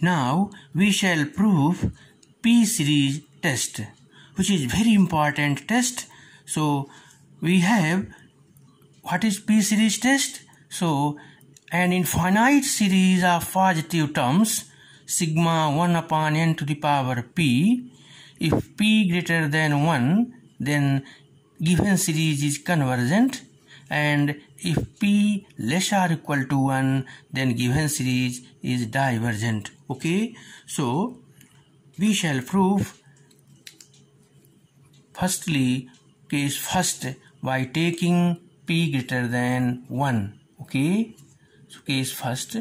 Now we shall prove P series test, which is very important test. So we have, what is P series test? So an infinite series of positive terms sigma 1 upon n to the power p. If p greater than 1, then given series is convergent, and if p less or equal to 1, then given series is divergent. Okay, so we shall prove firstly case first by taking p greater than 1. Okay, so case first,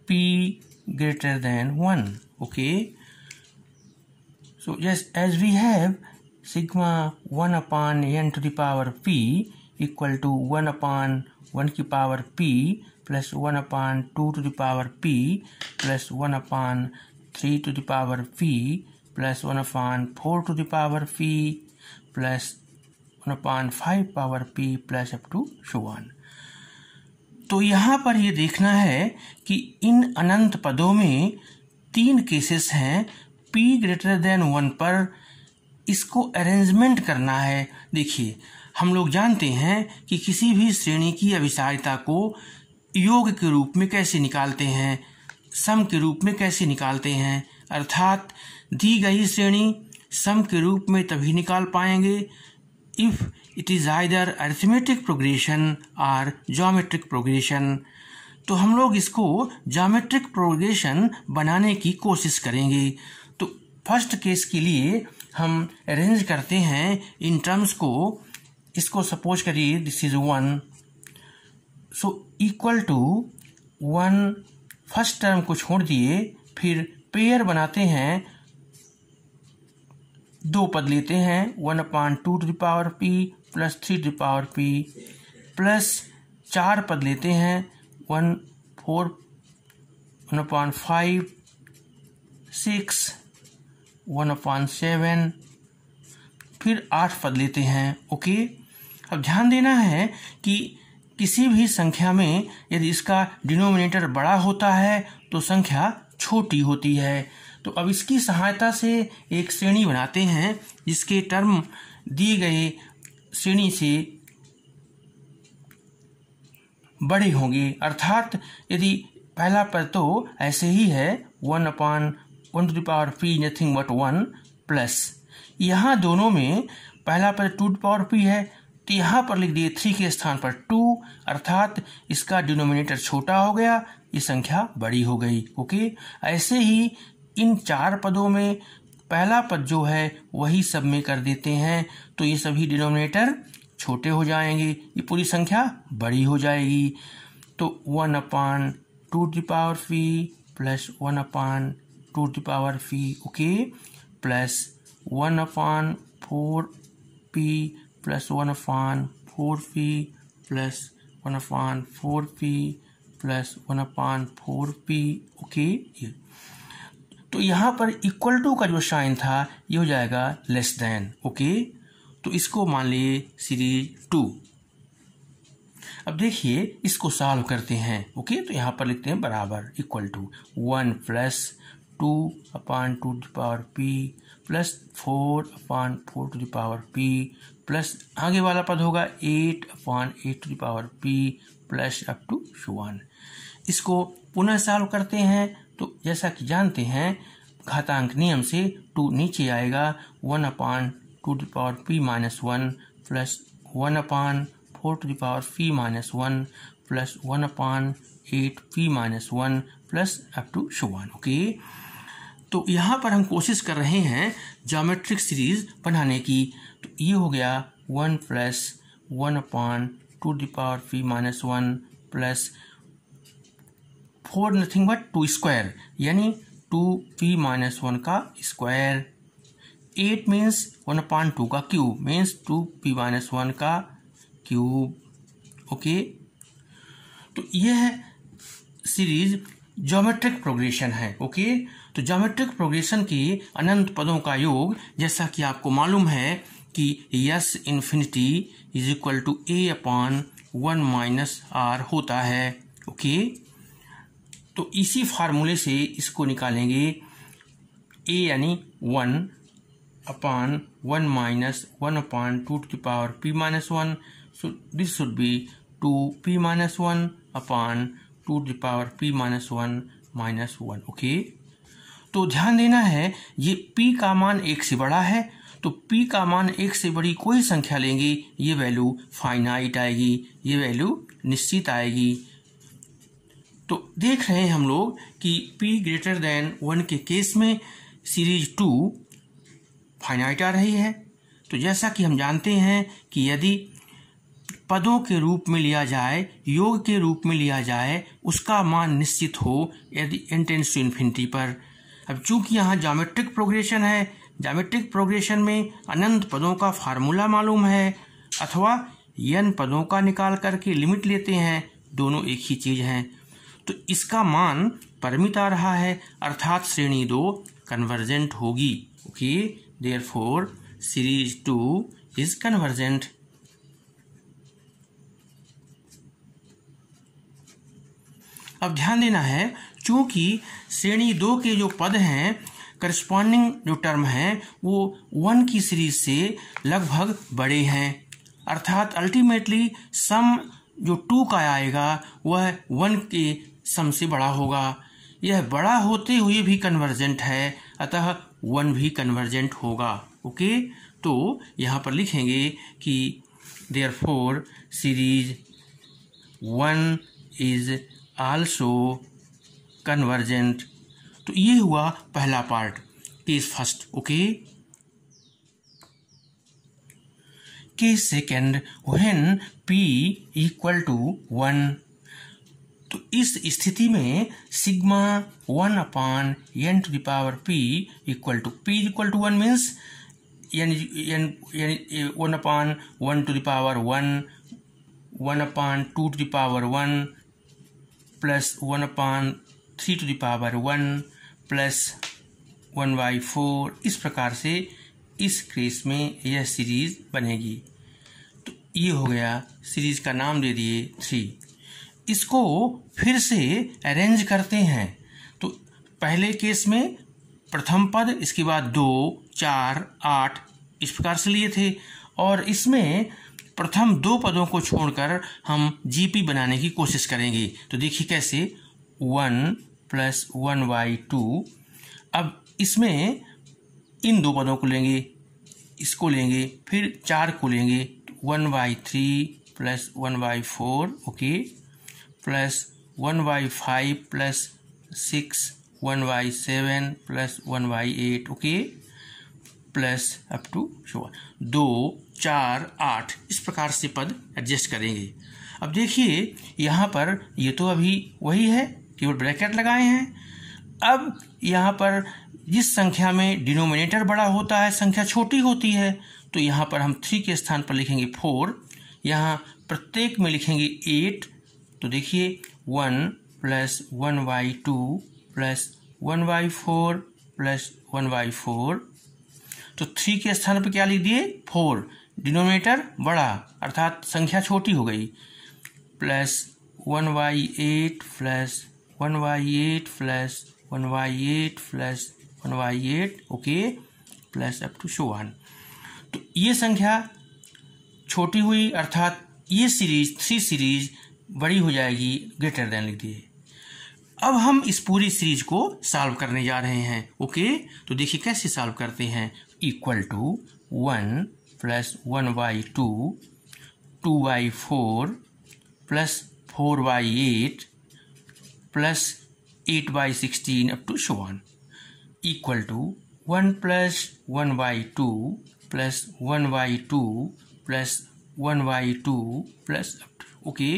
p greater than 1. Okay, so just as we have sigma 1 upon n to the power p equal to 1 upon 1 to the power p plus 1 upon 2 to the power p plus 1 upon 3 to the power p plus 1 upon 4 to the power p plus 1 upon 5 power p plus up to so on. तो यहाँ पर ये देखना है कि इन अनंत पदों में 3 cases हैं p ग्रेटर देन 1 पर, इसको अरेंजमेंट करना है। देखिए, हम लोग जानते हैं कि किसी भी श्रेणी की अभिसारिता को योग के रूप में कैसे निकालते हैं, सम के रूप में कैसे निकालते हैं, अर्थात दी गई श्रेणी सम के रूप में तभी निकाल पाएंगे if it is either arithmetic progression or geometric progression। तो हम लोग इसको geometric progression बनाने की कोशिश करेंगे। तो फर्स्ट केस के लिए हम अरेंज करते हैं इन टर्म्स को। इसको सपोज करिए this is 1, so equal to 1, first term को छोड़ दिए, फिर पेयर बनाते हैं, 2 पद लेते हैं, 1 upon 2 to the power p plus 3 to the power p plus 4 पद लेते हैं, 1 upon 5, 6, 1 upon 7, फिर 8 पद लेते हैं। ओके, अब ध्यान देना है कि किसी भी संख्या में यदि इसका डिनोमिनेटर बड़ा होता है तो संख्या छोटी होती है। तो अब इसकी सहायता से एक श्रेणी बनाते हैं जिसके टर्म दिए गए श्रेणी से बड़े होंगे, अर्थात यदि पहला पद तो ऐसे ही है 1 upon 1 to the power p nothing but 1 plus, यहाँ दोनों में पहला पद 2 to the power p है तो यहाँ पर लिख दिए 3 के स्थान पर 2, अर्थात इसका डिनोमिनेटर छोटा हो गया, ये संख्या बड़ी हो गई। ओके, ऐसे ही इन 4 पदों में पहला पद जो है वही सब में कर देते हैं तो ये सभी डिनोमिनेटर छोटे हो जाएंगे, ये पूरी संख्या बड़ी हो जाएगी। तो 1 upon 2 to the power p plus 1 upon 2 to the power p, okay, plus 1 upon 4p plus 1 upon 4p plus 1 upon 4p plus 1 upon 4p। Okay, तो यहाँ पर इक्वल टू का जो साइन था ये हो जाएगा लेस देन। ओके, तो इसको मान लिए सीरीज 2। अब देखिए इसको सॉल्व करते हैं। ओके, तो यहाँ पर लिखते हैं बराबर equal to 1 plus 2 upon 2 to the power p plus 4 upon 4 to the power p plus आगे वाला पद होगा 8 upon 8 to the power p plus up to so on। इसको पुनः सॉल्व करते हैं तो जैसा कि जानते हैं घातांक नियम से 2 नीचे आएगा, 1 upon 2 to the power p minus 1 plus 1 upon 4 to the power p minus 1 plus 1 upon 8p minus 1 plus up to so on। Okay, तो यहाँ पर हम कोशिश कर रहे हैं ज्योमेट्रिक सीरीज बनाने की। तो ये हो गया 1 plus 1 upon 2 to the power p minus 1 plus 4 nothing but 2 square यानी 2p minus 1 का स्क्वायर, 8 मीन्स 1 upon 2 का क्यूब मीन्स 2p minus 1 का क्यूब। ओके, तो यह सीरीज ज्योमेट्रिक प्रोग्रेशन है। ओके, तो ज्योमेट्रिक प्रोग्रेशन के अनंत पदों का योग जैसा कि आपको मालूम है कि S infinity is equal to a upon 1 minus r होता है। ओके, तो इसी फार्मूले से इसको निकालेंगे, a यानी 1 upon 1 minus 1 upon 2 to the power p minus 1, so this should be 2p minus 1 upon 2 to the power p minus 1 minus 1। Okay, तो ध्यान देना है ये p का मान 1 से बड़ा है, तो p का मान 1 से बड़ी कोई संख्या लेंगे ये वैल्यू फाइनाइट आएगी, ये वैल्यू निश्चित आएगी। तो देख रहे हैं हम लोग कि p ग्रेटर देन 1 के केस में सीरीज 2 फाइनाइट आ रही है। तो जैसा कि हम जानते हैं कि यदि पदों के रूप में लिया जाए, योग के रूप में लिया जाए, उसका मान निश्चित हो यदि n टेंड्स टू इन्फिनिटी पर। अब चूंकि यहाँ ज्योमेट्रिक प्रोग्रेशन है, ज्योमेट्रिक प्रोग्रेशन में अनंत पदों का फार्मूला मालूम है अथवा n पदों का निकाल करके लिमिट लेते हैं, दोनों एक ही चीज हैं। तो इसका मान परिमित आ रहा है, अर्थात श्रेणी 2 कन्वर्जेंट होगी। Okay, therefore series 2 is convergent. अब ध्यान देना है, चूंकि श्रेणी 2 के जो पद हैं, करस्पॉन्डिंग जो टर्म है वो 1 की सीरीज से लगभग बड़े हैं, अर्थात अल्टीमेटली सम जो 2 का आएगा वह 1 के सम से बड़ा होगा। यह बड़ा होते हुए भी कन्वर्जेंट है, अतः 1 भी कन्वर्जेंट होगा। ओके, तो यहाँ पर लिखेंगे कि therefore series 1 is also convergent. तो ये हुआ पहला part, case first. Okay, case second, when p equal to 1। तो इस स्थिति में sigma 1 upon n to the power p equal to 1 means यानी 1 upon 1 to the power 1, 1 upon 2 to the power 1 plus 1 upon 3 to the power 1 plus 1/4। इस प्रकार से इस case में यह सीरीज बनेगी। तो ये हो गया, सीरीज का नाम दे दिए 3। इसको फिर से अरेंज करते हैं। तो पहले केस में प्रथम पद, इसके बाद 2, 4, 8 इस प्रकार से लिए थे, और इसमें प्रथम 2 पदों को छोड़कर हम जीपी बनाने की कोशिश करेंगे। तो देखिए कैसे, 1 प्लस 1/2। अब इसमें इन 2 पदों को लेंगे, इसको लेंगे, फिर 4 को लेंगे, 1/3 plus 1/4। Okay, plus 1/5 plus 6, 1/7 plus 1/8। Okay, plus up to 2, 4, 8 इस प्रकार से पद एडजस्ट करेंगे। अब देखिए यहाँ पर ये तो अभी वही है, केवल ब्रैकेट लगाए हैं। अब यहाँ पर जिस संख्या में डिनोमिनेटर बड़ा होता है, संख्या छोटी होती है, तो यहाँ पर हम 3 के स्थान पर लिखेंगे 4, यहाँ प्रत्येक में लिखेंगे 8। तो देखिए 1 प्लस 1/2 प्लस 1/4 प्लस 1/4। तो 3 के स्थान पर क्या लिख दिए, 4, डिनोमिनेटर बड़ा अर्थात संख्या छोटी हो गई, plus 1/8 plus 1/8 plus 1/8 plus 1/8। Okay, plus up to 1। तो ये संख्या छोटी हुई, अर्थात ये सीरीज 3 सीरीज बड़ी हो जाएगी, ग्रेटर देन लिख दिए। अब हम इस पूरी सीरीज को सॉल्व करने जा रहे हैं। ओके, तो देखिए कैसे सॉल्व करते हैं। Equal to 1 plus 1/2 2/4 plus 4/8 plus 8/16 up to 1 equal to 1 plus 1/2 plus 1/2 plus 1/2 plus. Okay,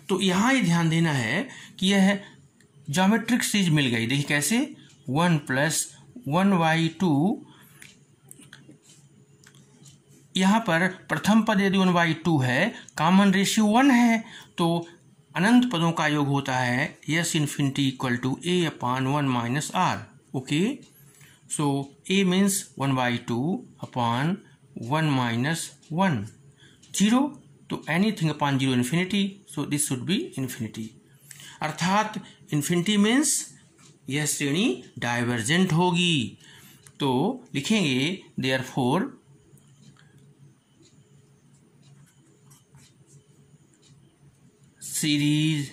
तो यहाँ ये ध्यान देना है कि यह ज्योमेट्रिक सीरीज मिल गई। देखिए कैसे, 1 प्लस 1/2, यहाँ पर प्रथम पद यदि 1/2 है, कॉमन रेशियो 1 है, तो अनंत पदों का योग होता है S infinity equal to a upon 1 minus r। Okay, so a means 1/2 upon 1 minus 1, 0। तो anything upon 0 infinity, so this should be infinity. अर्थात इन्फिनिटी मीन्स यह श्रेणी डाइवर्जेंट होगी। तो लिखेंगे therefore series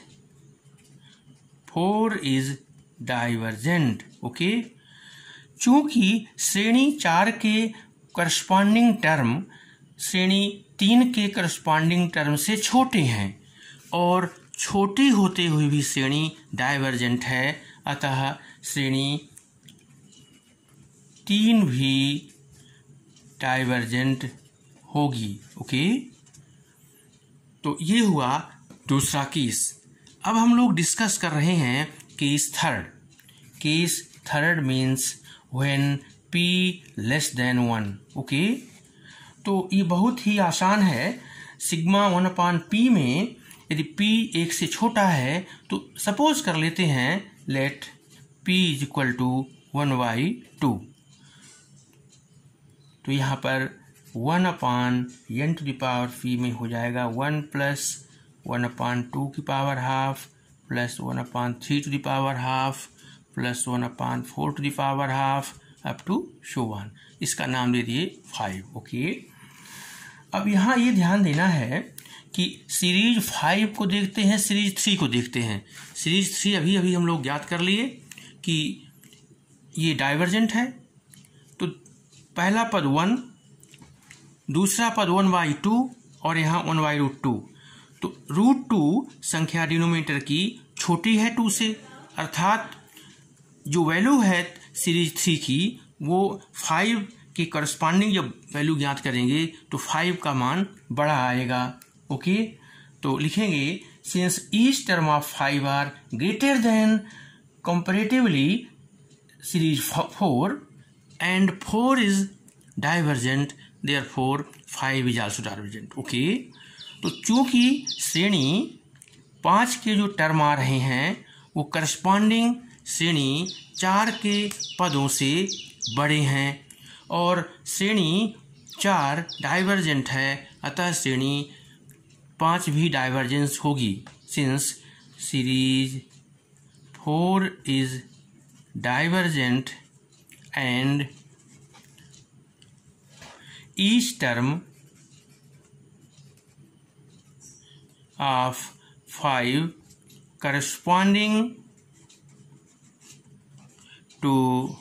4 is divergent. Okay, चूंकि श्रेणी 4 के करस्पॉन्डिंग टर्म श्रेणी 3 के करस्पॉन्डिंग टर्म से छोटे हैं और छोटी होते हुए भी श्रेणी डाइवर्जेंट है, अतः श्रेणी 3 भी डाइवर्जेंट होगी। ओके, तो ये हुआ दूसरा केस। अब हम लोग डिस्कस कर रहे हैं case third. Case third means when p less than 1। Okay, तो ये बहुत ही आसान है। सिग्मा 1/p में यदि p 1 से छोटा है तो सपोज कर लेते हैं लेट p इक्वल टू 1/2। तो यहाँ पर 1/n⁻p में हो जाएगा 1 प्लस 1/2 की power half plus 1/3 to the power half plus 1/4 to the power half up to so on. इसका नाम दे दिए 5। ओके, अब यहाँ ये ध्यान देना है कि सीरीज 5 को देखते हैं, सीरीज 3 को देखते हैं। सीरीज 3 अभी हम लोग ज्ञात कर लिए कि ये डाइवर्जेंट है। तो पहला पद 1, दूसरा पद 1/2 और यहाँ 1/√2। तो √2 संख्या डिनोमिनेटर की छोटी है 2 से, अर्थात जो वैल्यू है सीरीज 3 की वो 5 के करस्पॉन्डिंग जब वैल्यू ज्ञात करेंगे तो 5 का मान बड़ा आएगा। ओके, तो लिखेंगे since each term of 5 are greater than comparatively series 4 and 4 is divergent, therefore 5 is also divergent. Okay, तो चूंकि श्रेणी 5 के जो टर्म आ रहे हैं वो करस्पॉन्डिंग श्रेणी 4 के पदों से बड़े हैं और श्रेणी 4 डाइवर्जेंट है, अतः श्रेणी 5 भी डाइवर्जेंस होगी। Since series 4 is divergent and each term of 5 corresponding to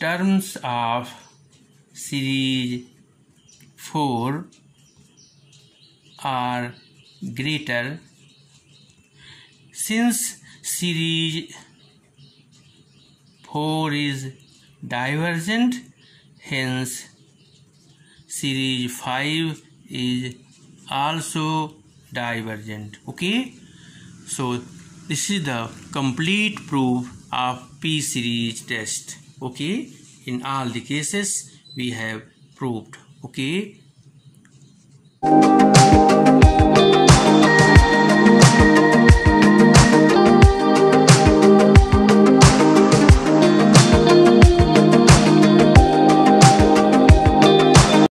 terms of series 4 are greater. Since series 4 is divergent, hence series 5 is also divergent. Okay, so this is the complete proof of P series test. Okay, in all the cases we have proved. Okay.